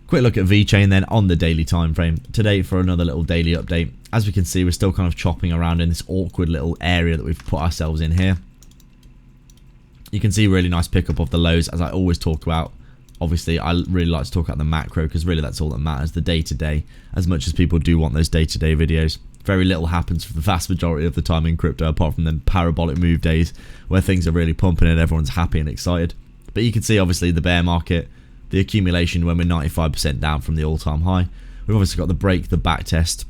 Quick look at Vechain then on the daily time frame today for another little daily update. As we can see, we're still kind of chopping around in this awkward little area that we've put ourselves in here. You can see really nice pickup of the lows, as I always talk about. Obviously, I really like to talk about the macro because really that's all that matters, the day-to-day. As much as people do want those day-to-day videos, very little happens for the vast majority of the time in crypto, apart from them parabolic move days where things are really pumping and everyone's happy and excited. But you can see, obviously, the bear market, the accumulation when we're 95% down from the all-time high. We've obviously got the break, the back test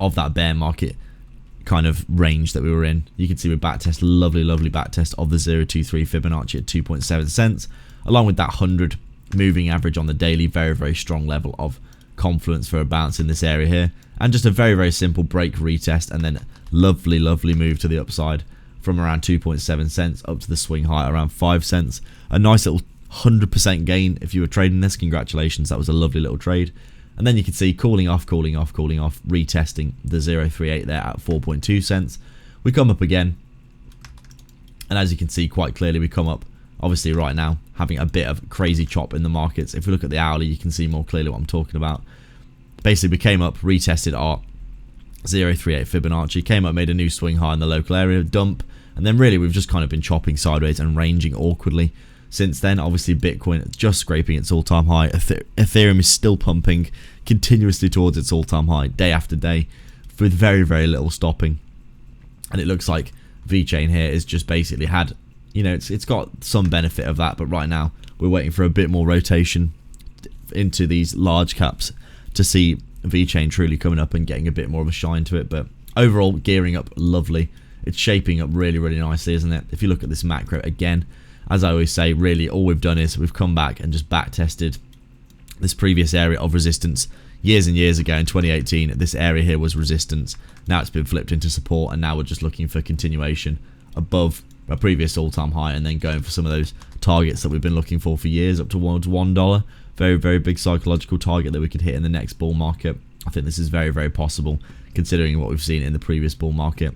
of that bear market kind of range that we were in. You can see we back test, lovely back test of the 0.23 Fibonacci at 2.7 cents, along with that 100 moving average on the daily. Very strong level of confluence for a bounce in this area here, and just a very simple break, retest, and then lovely move to the upside from around 2.7 cents up to the swing high around 5 cents. A nice little 100% gain if you were trading this. Congratulations, that was a lovely little trade. And then you can see cooling off, retesting the 0.38 there at 4.2 cents. We come up again, and as you can see quite clearly, we come up obviously right now having a bit of crazy chop in the markets. If we look at the hourly, you can see more clearly what I'm talking about. Basically, we came up, retested our 0.38 Fibonacci, came up, made a new swing high in the local area, dump, and then really we've just kind of been chopping sideways and ranging awkwardly since then. Obviously, Bitcoin just scraping its all-time high. Ethereum is still pumping continuously towards its all-time high day after day with very little stopping. And it looks like Vechain here is just basically had, you know, it's got some benefit of that, but right now we're waiting for a bit more rotation into these large caps to see Vechain truly coming up and getting a bit more of a shine to it. But overall, gearing up lovely. It's shaping up really nicely, isn't it? If you look at this macro again, as I always say, really all we've done is we've come back and just back tested this previous area of resistance years and years ago in 2018. This area here was resistance. Now it's been flipped into support, and now we're just looking for continuation above a previous all-time high and then going for some of those targets that we've been looking for years, up towards $1. Very big psychological target that we could hit in the next bull market. I think this is very possible considering what we've seen in the previous bull market.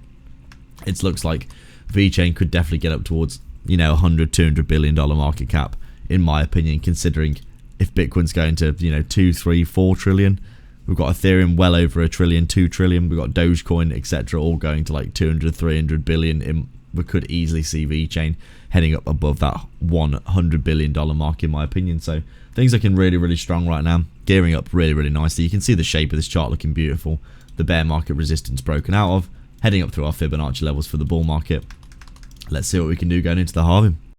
It looks like Vechain could definitely get up towards, you know, $100-200 billion market cap, in my opinion, considering if Bitcoin's going to, you know, 2, 3, 4 trillion. We've got Ethereum well over $1 trillion, 2 trillion. We've got Dogecoin, etc., all going to like 200-300 billion. We could easily see Vechain heading up above that $100 billion mark, in my opinion. So things looking really strong right now, gearing up really nicely. You can see the shape of this chart looking beautiful. The bear market resistance broken out of, heading up through our Fibonacci levels for the bull market. Let's see what we can do going into the halving.